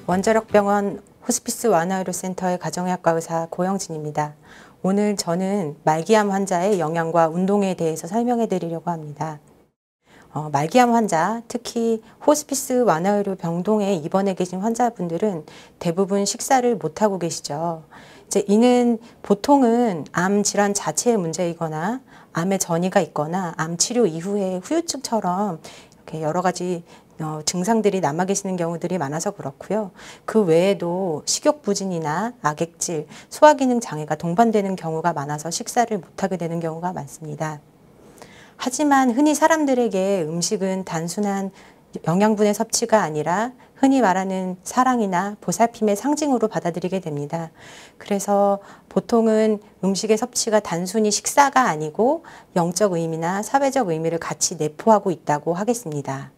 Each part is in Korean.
원자력병원 호스피스 완화의료센터의 가정의학과 의사 고영진입니다. 오늘 저는 말기암 환자의 영양과 운동에 대해서 설명해 드리려고 합니다. 말기암 환자, 특히 호스피스 완화의료 병동에 입원해 계신 환자분들은 대부분 식사를 못하고 계시죠. 이는 보통은 암 질환 자체의 문제이거나 암의 전이가 있거나 암 치료 이후에 후유증처럼 이렇게 여러 가지 증상들이 남아 계시는 경우들이 많아서 그렇고요. 그 외에도 식욕부진이나 악액질, 소화기능 장애가 동반되는 경우가 많아서 식사를 못하게 되는 경우가 많습니다. 하지만 흔히 사람들에게 음식은 단순한 영양분의 섭취가 아니라 흔히 말하는 사랑이나 보살핌의 상징으로 받아들이게 됩니다. 그래서 보통은 음식의 섭취가 단순히 식사가 아니고 영적 의미나 사회적 의미를 같이 내포하고 있다고 하겠습니다.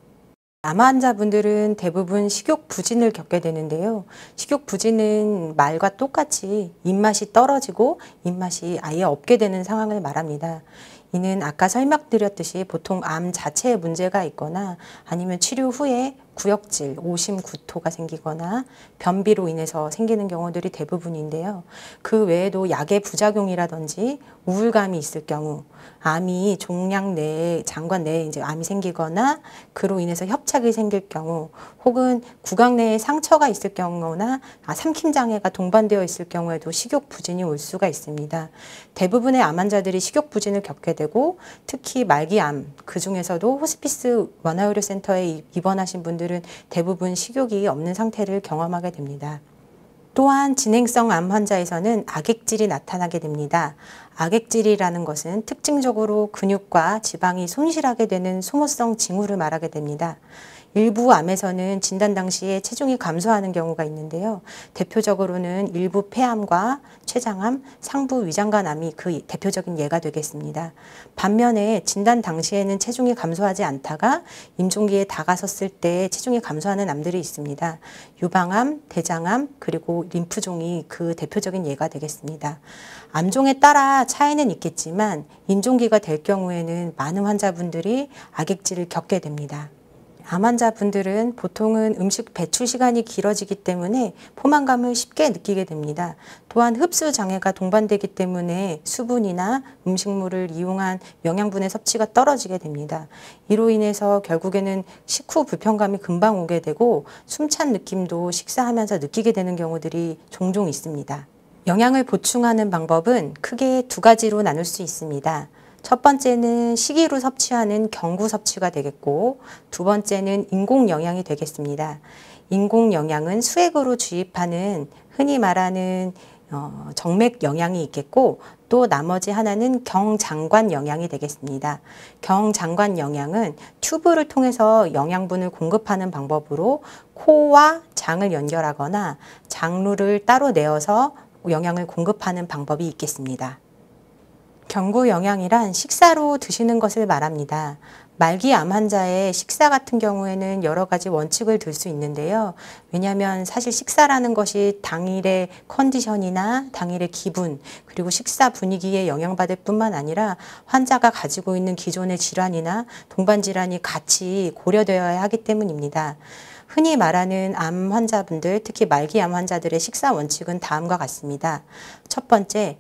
암 환자분들은 대부분 식욕부진을 겪게 되는데요. 식욕부진은 말과 똑같이 입맛이 떨어지고 입맛이 아예 없게 되는 상황을 말합니다. 이는 아까 설명드렸듯이 보통 암 자체에 문제가 있거나 아니면 치료 후에 구역질, 오심, 구토가 생기거나 변비로 인해서 생기는 경우들이 대부분인데요. 그 외에도 약의 부작용이라든지 우울감이 있을 경우, 암이 종양 내에, 장관 내에 이제 암이 생기거나 그로 인해서 협착이 생길 경우, 혹은 구강 내에 상처가 있을 경우나 삼킴 장애가 동반되어 있을 경우에도 식욕부진이 올 수가 있습니다. 대부분의 암 환자들이 식욕부진을 겪게 되고 특히 말기암, 그 중에서도 호스피스 완화의료센터에 입원하신 분들은 대부분 식욕이 없는 상태를 경험하게 됩니다. 또한 진행성 암 환자에서는 악액질이 나타나게 됩니다. 악액질이라는 것은 특징적으로 근육과 지방이 손실하게 되는 소모성 징후를 말하게 됩니다. 일부 암에서는 진단 당시에 체중이 감소하는 경우가 있는데요. 대표적으로는 일부 폐암과 췌장암, 상부 위장관암이 그 대표적인 예가 되겠습니다. 반면에 진단 당시에는 체중이 감소하지 않다가 임종기에 다가섰을 때 체중이 감소하는 암들이 있습니다. 유방암, 대장암, 그리고 림프종이 그 대표적인 예가 되겠습니다. 암종에 따라 차이는 있겠지만 임종기가 될 경우에는 많은 환자분들이 악액질을 겪게 됩니다. 암 환자분들은 보통은 음식 배출 시간이 길어지기 때문에 포만감을 쉽게 느끼게 됩니다. 또한 흡수 장애가 동반되기 때문에 수분이나 음식물을 이용한 영양분의 섭취가 떨어지게 됩니다. 이로 인해서 결국에는 식후 불편감이 금방 오게 되고 숨찬 느낌도 식사하면서 느끼게 되는 경우들이 종종 있습니다. 영양을 보충하는 방법은 크게 두 가지로 나눌 수 있습니다. 첫 번째는 식이로 섭취하는 경구 섭취가 되겠고 두 번째는 인공 영양이 되겠습니다. 인공 영양은 수액으로 주입하는 흔히 말하는 정맥 영양이 있겠고 또 나머지 하나는 경장관 영양이 되겠습니다. 경장관 영양은 튜브를 통해서 영양분을 공급하는 방법으로 코와 장을 연결하거나 장루를 따로 내어서 영양을 공급하는 방법이 있겠습니다. 경구 영양이란 식사로 드시는 것을 말합니다. 말기암 환자의 식사 같은 경우에는 여러 가지 원칙을 들 수 있는데요. 왜냐하면 사실 식사라는 것이 당일의 컨디션이나 당일의 기분 그리고 식사 분위기에 영향받을 뿐만 아니라 환자가 가지고 있는 기존의 질환이나 동반 질환이 같이 고려되어야 하기 때문입니다. 흔히 말하는 암 환자분들, 특히 말기암 환자들의 식사 원칙은 다음과 같습니다. 첫 번째,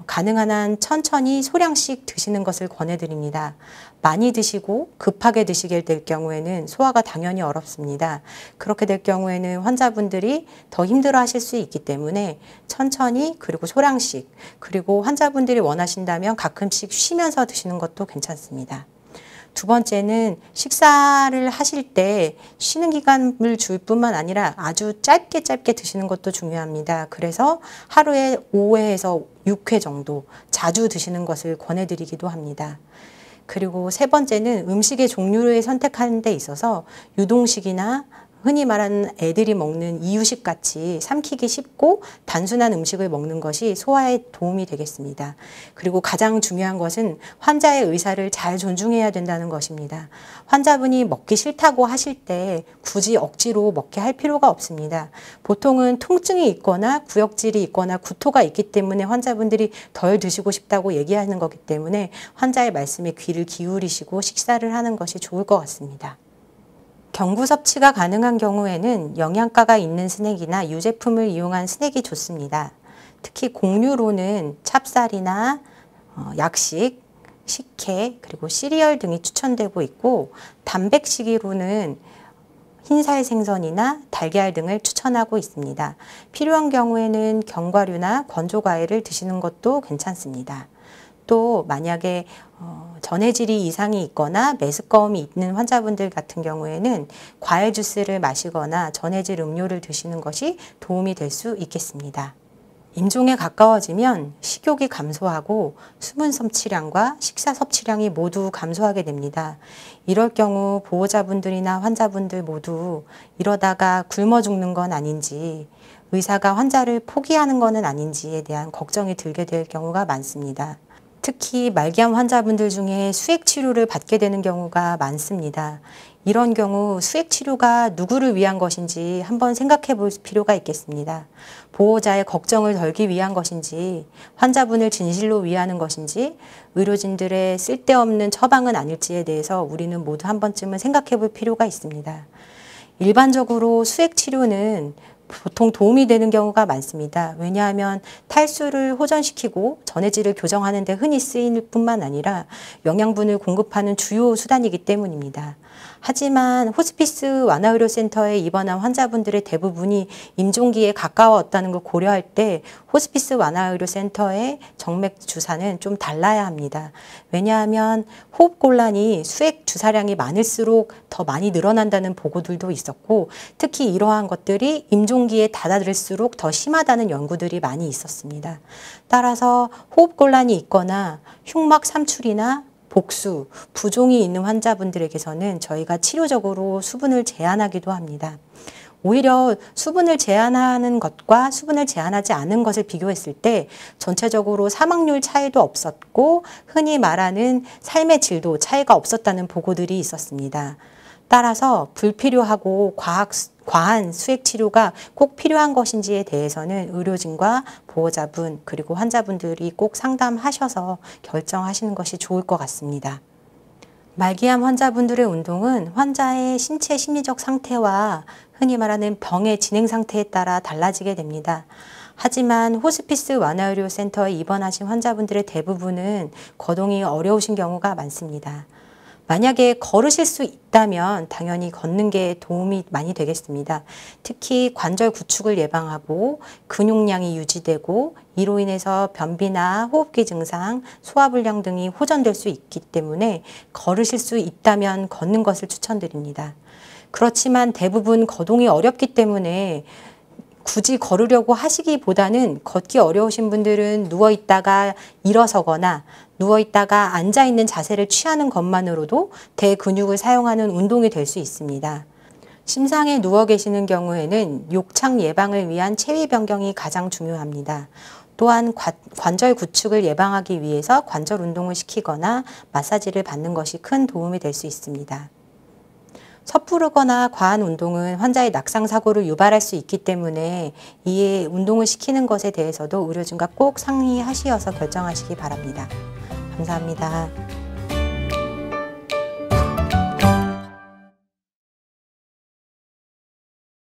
가능한 한 천천히 소량씩 드시는 것을 권해드립니다. 많이 드시고 급하게 드시게 될 경우에는 소화가 당연히 어렵습니다. 그렇게 될 경우에는 환자분들이 더 힘들어 하실 수 있기 때문에 천천히 그리고 소량씩 그리고 환자분들이 원하신다면 가끔씩 쉬면서 드시는 것도 괜찮습니다. 두 번째는 식사를 하실 때 쉬는 기간을 줄 뿐만 아니라 아주 짧게 드시는 것도 중요합니다. 그래서 하루에 5회에서 6회 정도 자주 드시는 것을 권해드리기도 합니다. 그리고 세 번째는 음식의 종류를 선택하는 데 있어서 유동식이나 흔히 말하는 애들이 먹는 이유식 같이 삼키기 쉽고 단순한 음식을 먹는 것이 소화에 도움이 되겠습니다. 그리고 가장 중요한 것은 환자의 의사를 잘 존중해야 된다는 것입니다. 환자분이 먹기 싫다고 하실 때 굳이 억지로 먹게 할 필요가 없습니다. 보통은 통증이 있거나 구역질이 있거나 구토가 있기 때문에 환자분들이 덜 드시고 싶다고 얘기하는 거기 때문에 환자의 말씀에 귀를 기울이시고 식사를 하는 것이 좋을 것 같습니다. 경구 섭취가 가능한 경우에는 영양가가 있는 스낵이나 유제품을 이용한 스낵이 좋습니다. 특히 곡류로는 찹쌀이나 약식, 식혜, 그리고 시리얼 등이 추천되고 있고, 단백식이로는 흰살 생선이나 달걀 등을 추천하고 있습니다. 필요한 경우에는 견과류나 건조과일을 드시는 것도 괜찮습니다. 또 만약에 전해질이 이상이 있거나 메스꺼움이 있는 환자분들 같은 경우에는 과일 주스를 마시거나 전해질 음료를 드시는 것이 도움이 될 수 있겠습니다. 임종에 가까워지면 식욕이 감소하고 수분 섭취량과 식사 섭취량이 모두 감소하게 됩니다. 이럴 경우 보호자분들이나 환자분들 모두 이러다가 굶어 죽는 건 아닌지, 의사가 환자를 포기하는 것은 아닌지에 대한 걱정이 들게 될 경우가 많습니다. 특히 말기암 환자분들 중에 수액 치료를 받게 되는 경우가 많습니다. 이런 경우 수액 치료가 누구를 위한 것인지 한번 생각해 볼 필요가 있겠습니다. 보호자의 걱정을 덜기 위한 것인지, 환자분을 진실로 위하는 것인지, 의료진들의 쓸데없는 처방은 아닐지에 대해서 우리는 모두 한 번쯤은 생각해 볼 필요가 있습니다. 일반적으로 수액 치료는 보통 도움이 되는 경우가 많습니다. 왜냐하면 탈수를 호전시키고 전해질을 교정하는 데 흔히 쓰일 뿐만 아니라 영양분을 공급하는 주요 수단이기 때문입니다. 하지만 호스피스 완화의료센터에 입원한 환자분들의 대부분이 임종기에 가까웠다는 걸 고려할 때 호스피스 완화의료센터의 정맥 주사는 좀 달라야 합니다. 왜냐하면 호흡곤란이 수액 주사량이 많을수록 더 많이 늘어난다는 보고들도 있었고, 특히 이러한 것들이 임종기에 다다를수록 더 심하다는 연구들이 많이 있었습니다. 따라서 호흡곤란이 있거나 흉막 삼출이나 복수, 부종이 있는 환자분들에게서는 저희가 치료적으로 수분을 제한하기도 합니다. 오히려 수분을 제한하는 것과 수분을 제한하지 않은 것을 비교했을 때 전체적으로 사망률 차이도 없었고, 흔히 말하는 삶의 질도 차이가 없었다는 보고들이 있었습니다. 따라서 불필요하고 과한 수액 치료가 꼭 필요한 것인지에 대해서는 의료진과 보호자분 그리고 환자분들이 꼭 상담하셔서 결정하시는 것이 좋을 것 같습니다. 말기암 환자분들의 운동은 환자의 신체 심리적 상태와 흔히 말하는 병의 진행 상태에 따라 달라지게 됩니다. 하지만 호스피스 완화의료센터에 입원하신 환자분들의 대부분은 거동이 어려우신 경우가 많습니다. 만약에 걸으실 수 있다면 당연히 걷는 게 도움이 많이 되겠습니다. 특히 관절 구축을 예방하고 근육량이 유지되고 이로 인해서 변비나 호흡기 증상, 소화불량 등이 호전될 수 있기 때문에 걸으실 수 있다면 걷는 것을 추천드립니다. 그렇지만 대부분 거동이 어렵기 때문에 굳이 걸으려고 하시기보다는 걷기 어려우신 분들은 누워있다가 일어서거나 누워있다가 앉아있는 자세를 취하는 것만으로도 대근육을 사용하는 운동이 될 수 있습니다. 침상에 누워 계시는 경우에는 욕창 예방을 위한 체위 변경이 가장 중요합니다. 또한 관절 구축을 예방하기 위해서 관절 운동을 시키거나 마사지를 받는 것이 큰 도움이 될 수 있습니다. 섣부르거나 과한 운동은 환자의 낙상 사고를 유발할 수 있기 때문에 이에 운동을 시키는 것에 대해서도 의료진과 꼭 상의하시어서 결정하시기 바랍니다. 감사합니다.